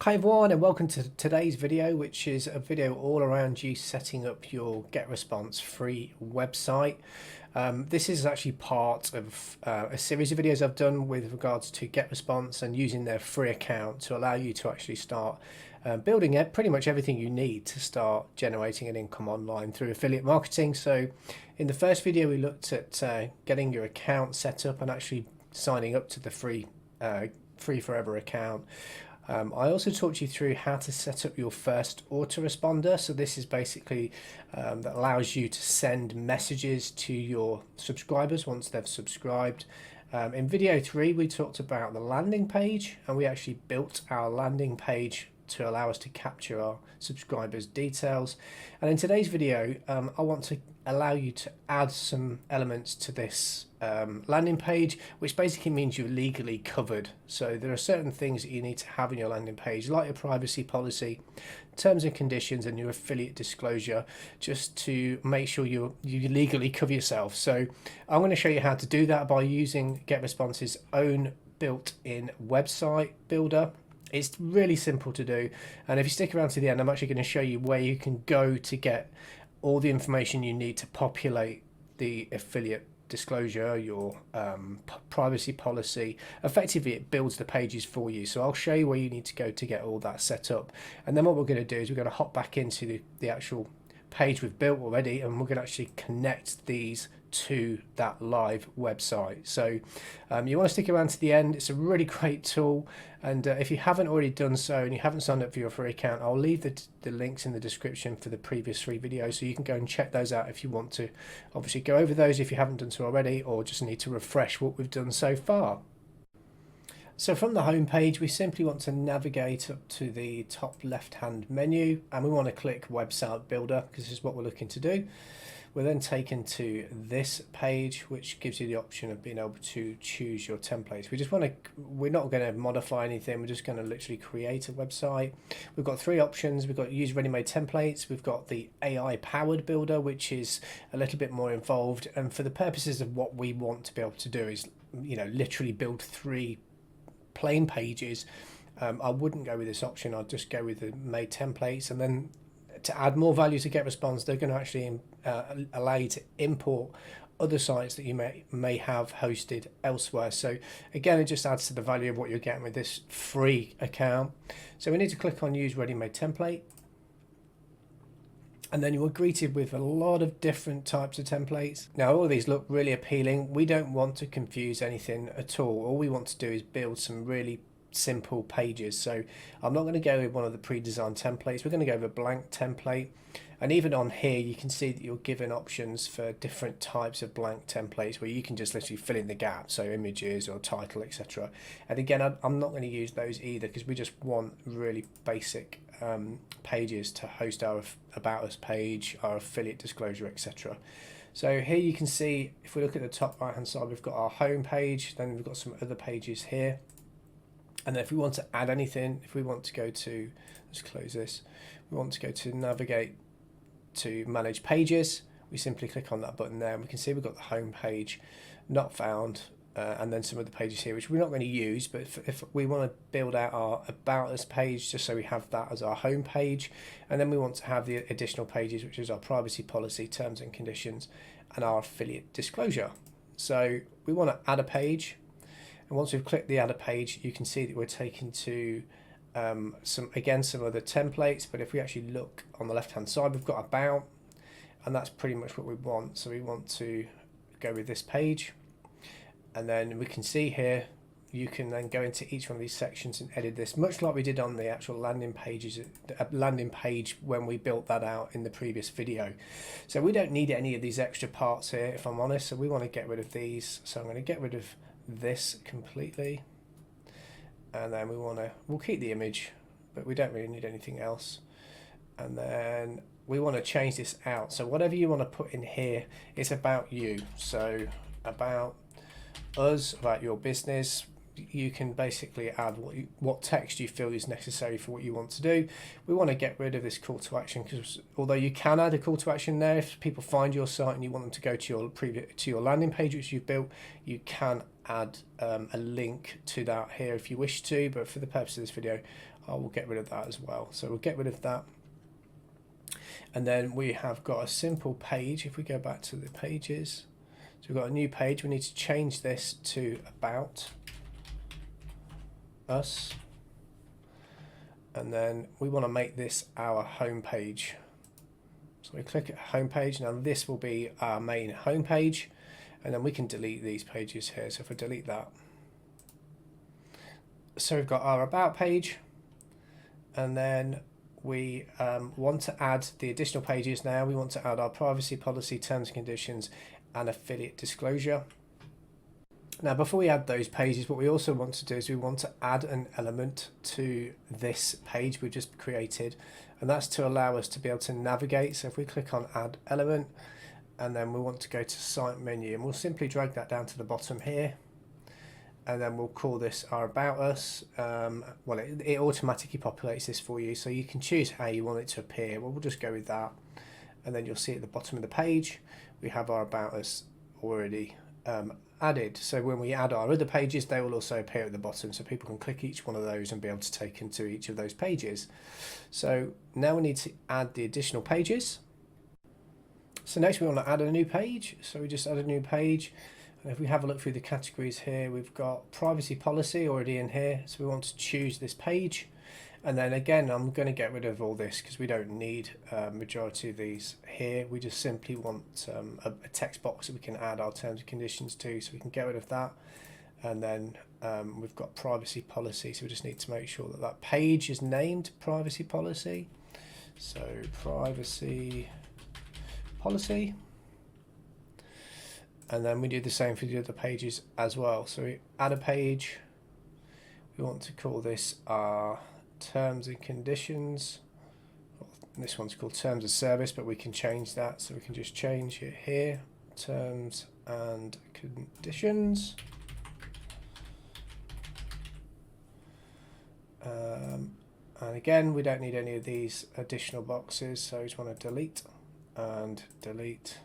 Hi everyone, and welcome to today's video, which is a video all around you setting up your Getresponse free website. This is actually part of a series of videos I've done with regards to Getresponse and using their free account to allow you to actually start building pretty much everything you need to start generating an income online through affiliate marketing. So in the first video we looked at getting your account set up and actually signing up to the free forever account. I also talked you through how to set up your first autoresponder. So this is basically that allows you to send messages to your subscribers once they've subscribed. In video 3 we talked about the landing page, and we actually built our landing page to allow us to capture our subscribers' details. And in today's video I want to allow you to add some elements to this landing page, which basically means you're legally covered. So there are certain things that you need to have in your landing page, like your privacy policy, terms and conditions, and your affiliate disclosure, just to make sure you legally cover yourself. So I'm going to show you how to do that by using Getresponse's own built-in website builder. It's really simple to do, and if you stick around to the end, I'm actually going to show you where you can go to get all the information you need to populate the affiliate disclosure, your privacy policy. Effectively, it builds the pages for you. So I'll show you where you need to go to get all that set up, and then what we're going to do is we're going to hop back into the actual page we've built already, and we're going to actually connect these to that live website. So you want to stick around to the end. It's a really great tool, and if you haven't already done so and you haven't signed up for your free account, I'll leave the links in the description for the previous 3 videos, so you can go and check those out if you want to obviously go over those if you haven't done so already, or just need to refresh what we've done so far. So from the home page, we simply want to navigate up to the top left hand menu, and we want to click website builder because this is what we're looking to do. We're then taken to this page, which gives you the option of being able to choose your templates. We're not going to modify anything. We're just going to literally create a website. We've got 3 options. We've got use ready-made templates. We've got the AI powered builder, which is a little bit more involved. And for the purposes of what we want to be able to do is, literally build 3 plain pages. I wouldn't go with this option. I'd just go with the made templates, and then to add more value to Getresponse, they're going to actually allow you to import other sites that you may have hosted elsewhere. So again, it just adds to the value of what you're getting with this free account. So we need to click on use ready-made template, and then you are greeted with a lot of different types of templates. Now all of these look really appealing. We don't want to confuse anything at all we want to do is build some really simple pages. So I'm not going to go with one of the pre-designed templates. We're going to go with a blank template, and even on here you can see that you're given options for different types of blank templates where you can just literally fill in the gaps, so images or title, etc. And again, I'm not going to use those either because we just want really basic pages to host our about us page, our affiliate disclosure, etc. So here you can see, if we look at the top right hand side, we've got our home page, then we've got some other pages here. And then if we want to add anything, if we want to go to, let's close this, we want to go to navigate to manage pages, we simply click on that button there, and we can see we've got the home page, not found, and then some other pages here which we're not going to use, but if we want to build out our about us page just so we have that as our home page, and then we want to have the additional pages, which is our privacy policy, terms and conditions, and our affiliate disclosure. So we want to add a page. And once we've clicked the add a page, you can see that we're taken to some other templates. But if we actually look on the left hand side, we've got about, and that's pretty much what we want. So we want to go with this page, and then we can see here you can then go into each one of these sections and edit this, much like we did on the actual landing page when we built that out in the previous video. So we don't need any of these extra parts here, if I'm honest. So we want to get rid of these. So I'm going to get rid of this completely, and then we'll keep the image, but we don't really need anything else. And then we want to change this out, so whatever you want to put in here, it's about you. So about us, about your business, you can basically add what text you feel is necessary for what you want to do. We want to get rid of this call to action, because although you can add a call to action there, if people find your site and you want them to go to your landing page which you've built, you can add a link to that here if you wish to, but for the purpose of this video I will get rid of that as well. So we'll get rid of that. And then we have got a simple page. If we go back to the pages, so we've got a new page. We need to change this to About Us. And then we want to make this our home page. So we click at home page. Now this will be our main home page. And then we can delete these pages here. So if I delete that. So we've got our About page. And then we want to add the additional pages now. We want to add our privacy policy, terms and conditions, and affiliate disclosure. Now, before we add those pages, what we also want to do is we want to add an element to this page we've just created, and that's to allow us to be able to navigate. So if we click on Add Element, and then we want to go to Site Menu, and we'll simply drag that down to the bottom here. And then we'll call this our About Us. Well, it automatically populates this for you, so you can choose how you want it to appear. Well, we'll just go with that. And then you'll see at the bottom of the page, we have our About Us already added. So when we add our other pages, they will also appear at the bottom, so people can click each one of those and be able to take into each of those pages. So now we need to add the additional pages. So next we want to add a new page. So we just add a new page. And if we have a look through the categories here, we've got privacy policy already in here. So we want to choose this page. And then again, I'm going to get rid of all this because we don't need majority of these here. We just simply want a text box that we can add our terms and conditions to, so we can get rid of that. And then we've got privacy policy, so we just need to make sure that that page is named privacy policy. So privacy policy. And then we do the same for the other pages as well. So we add a page. We want to call this our terms and conditions. This one's called terms of service, but we can change that. So we can just change it here, terms and conditions. And again, we don't need any of these additional boxes. So we just want to delete and delete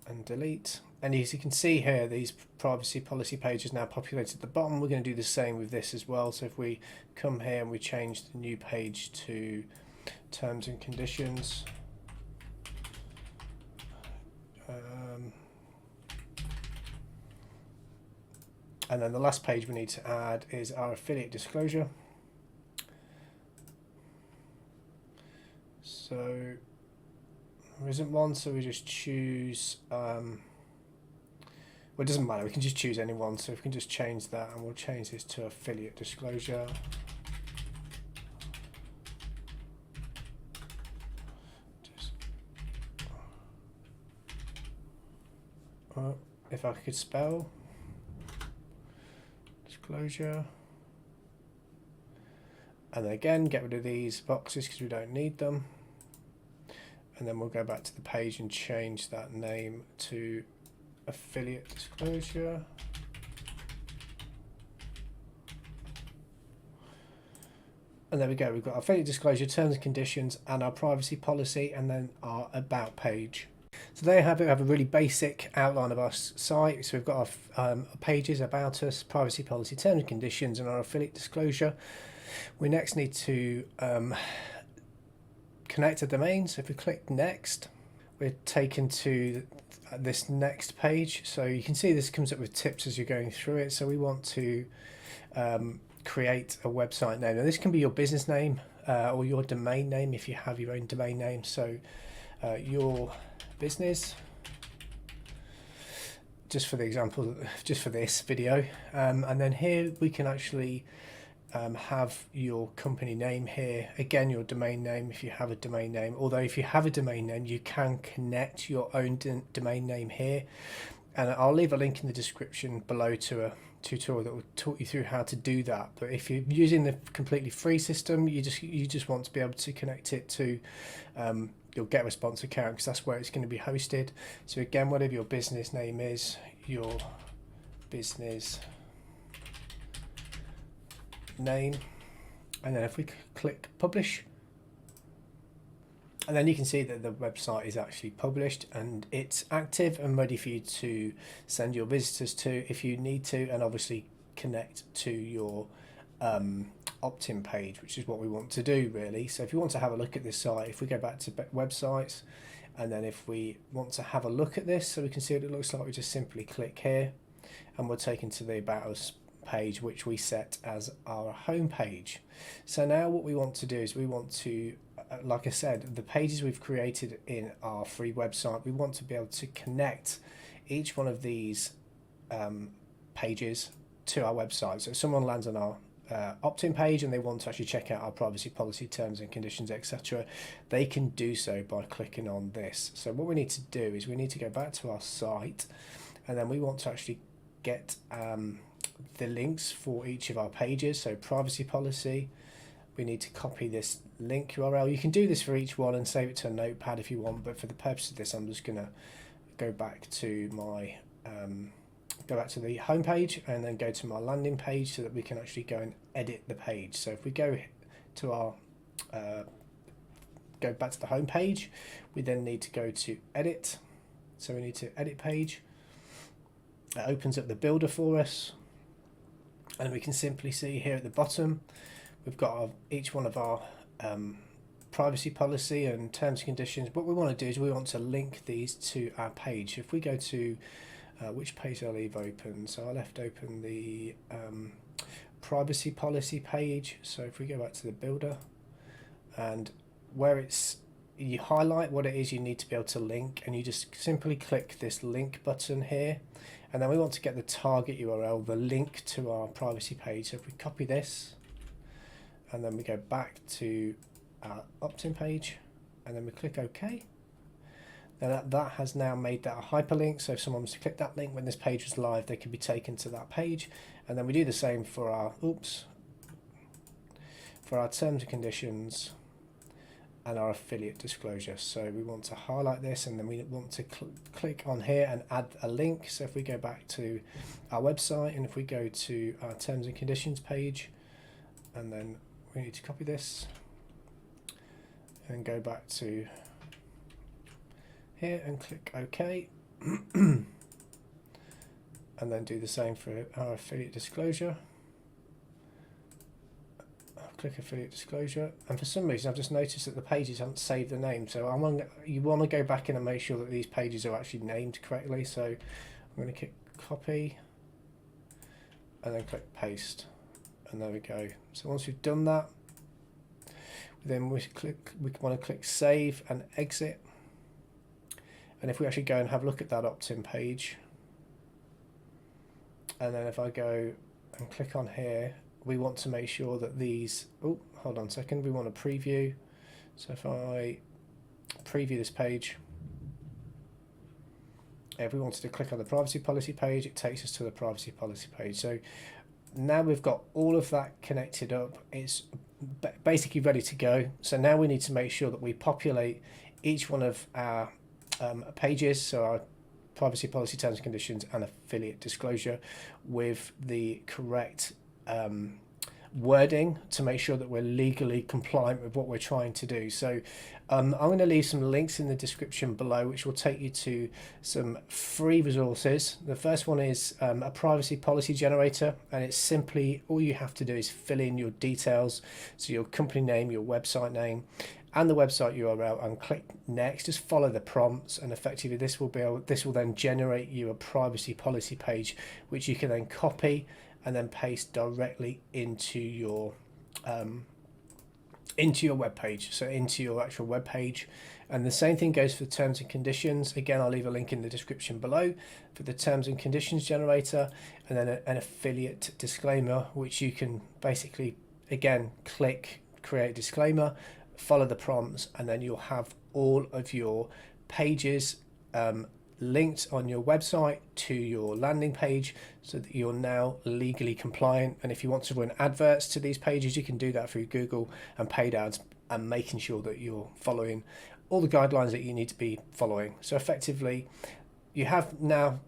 and delete. And as you can see here, these privacy policy pages now populated at the bottom. We're going to do the same with this as well. So if we come here and we change the new page to terms and conditions, and then the last page we need to add is our affiliate disclosure. So there isn't one, so we just choose well, it doesn't matter, we can just choose any one, so we can just change that, and we'll change this to affiliate disclosure. If I could spell disclosure, and then again get rid of these boxes because we don't need them, and then we'll go back to the page and change that name to affiliate disclosure. And there we go, we've got our affiliate disclosure, terms and conditions, and our privacy policy, and then our about page. So there you have it. We have a really basic outline of our site. So we've got our pages, about us, privacy policy, terms and conditions, and our affiliate disclosure. We next need to connect a domain. So if we click next, we're taken to this next page. So you can see this comes up with tips as you're going through it. So we want to create a website name. Now this can be your business name or your domain name if you have your own domain name. So your business, just for the example, just for this video, and then here we can actually have your company name here, again your domain name if you have a domain name, although if you have a domain name you can connect your own domain name here, and I'll leave a link in the description below to a tutorial that will talk you through how to do that. But if you're using the completely free system, you just want to be able to connect it to your Getresponse account because that's where it's going to be hosted. So again, whatever your business name is, your business name, and then if we click publish, and then you can see that the website is actually published and it's active and ready for you to send your visitors to if you need to, and obviously connect to your opt-in page, which is what we want to do really. So if you want to have a look at this site, if we go back to websites, and then if we want to have a look at this so we can see what it looks like, we just simply click here and we're taken to the About Us page, which we set as our home page. So now what we want to do is we want to, like I said, the pages we've created in our free website, we want to be able to connect each one of these pages to our website. So if someone lands on our opt-in page and they want to actually check out our privacy policy, terms and conditions, etc., they can do so by clicking on this. So what we need to do is we need to go back to our site, and then we want to actually get the links for each of our pages. So privacy policy, we need to copy this link URL. You can do this for each one and save it to a notepad if you want, but for the purpose of this I'm just going to go back to my the home page and then go to my landing page so that we can actually go and edit the page. So if we go to our go back to the home page, we then need to go to edit. So we need to edit page. It opens up the builder for us, and we can simply see here at the bottom we've got each one of our privacy policy and terms and conditions. What we want to do is we want to link these to our page. If we go to which page I'll leave open, so I left open the privacy policy page. So if we go back to the builder, and where it's, you highlight what it is you need to be able to link, and you just simply click this link button here, and then we want to get the target URL, the link to our privacy page. So if we copy this and then we go back to our opt-in page and then we click OK, then that has now made that a hyperlink. So if someone was to click that link when this page was live, they could be taken to that page. And then we do the same for our terms and conditions and our affiliate disclosure. So we want to highlight this, and then we want to click on here and add a link. So if we go back to our website, and if we go to our terms and conditions page, and then we need to copy this and go back to here and click OK, and then do the same for our affiliate disclosure. Click affiliate disclosure, and for some reason I've just noticed that the pages haven't saved the name, so you want to go back in and make sure that these pages are actually named correctly. So I'm going to click copy and then click paste, and there we go. So once we've done that, then we want to click save and exit. And if we actually go and have a look at that opt-in page, and then if I go and click on here, we want to make sure that these, hold on a second, we want to preview. So if I preview this page, if we wanted to click on the privacy policy page, it takes us to the privacy policy page. So now we've got all of that connected up, it's basically ready to go. So now we need to make sure that we populate each one of our pages, so our privacy policy, terms and conditions and affiliate disclosure, with the correct wording to make sure that we're legally compliant with what we're trying to do. So I'm going to leave some links in the description below which will take you to some free resources. The first one is a privacy policy generator, and it's simply, all you have to do is fill in your details, so your company name, your website name and the website URL, and click next. Just follow the prompts, and effectively this will then generate you a privacy policy page which you can then copy and then paste directly into your web page, so into your actual web page. And the same thing goes for terms and conditions. Again, I'll leave a link in the description below for the terms and conditions generator, and then an affiliate disclaimer, which you can basically, again, click create disclaimer, follow the prompts, and then you'll have all of your pages linked on your website to your landing page, so that you're now legally compliant. And if you want to run adverts to these pages, you can do that through Google and paid ads, and making sure that you're following all the guidelines that you need to be following. So effectively, you have now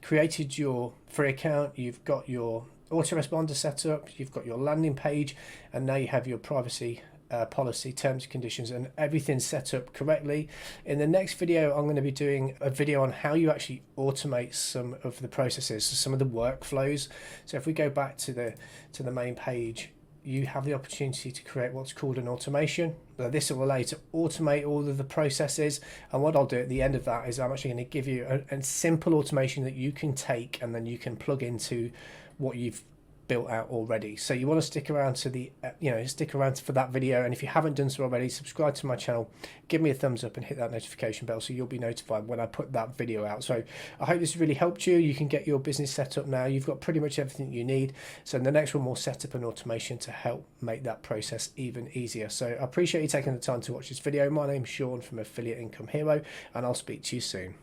created your free account, you've got your autoresponder set up, you've got your landing page, and now you have your privacy policy, terms and conditions, and everything set up correctly. In the next video, I'm going to be doing a video on how you actually automate some of the processes, some of the workflows. So if we go back to the main page, you have the opportunity to create what's called an automation. Now, this will allow you to automate all of the processes, and what I'll do at the end of that is I'm actually going to give you a simple automation that you can take and then you can plug into what you've built out already. So you want to stick around to the stick around for that video, and if you haven't done so already, subscribe to my channel, give me a thumbs up and hit that notification bell so you'll be notified when I put that video out. So I hope this really helped you. You can get your business set up now. You've got pretty much everything you need. So in the next one we'll set up an automation to help make that process even easier. So I appreciate you taking the time to watch this video. My name's Sean from Affiliate Income Hero, and I'll speak to you soon.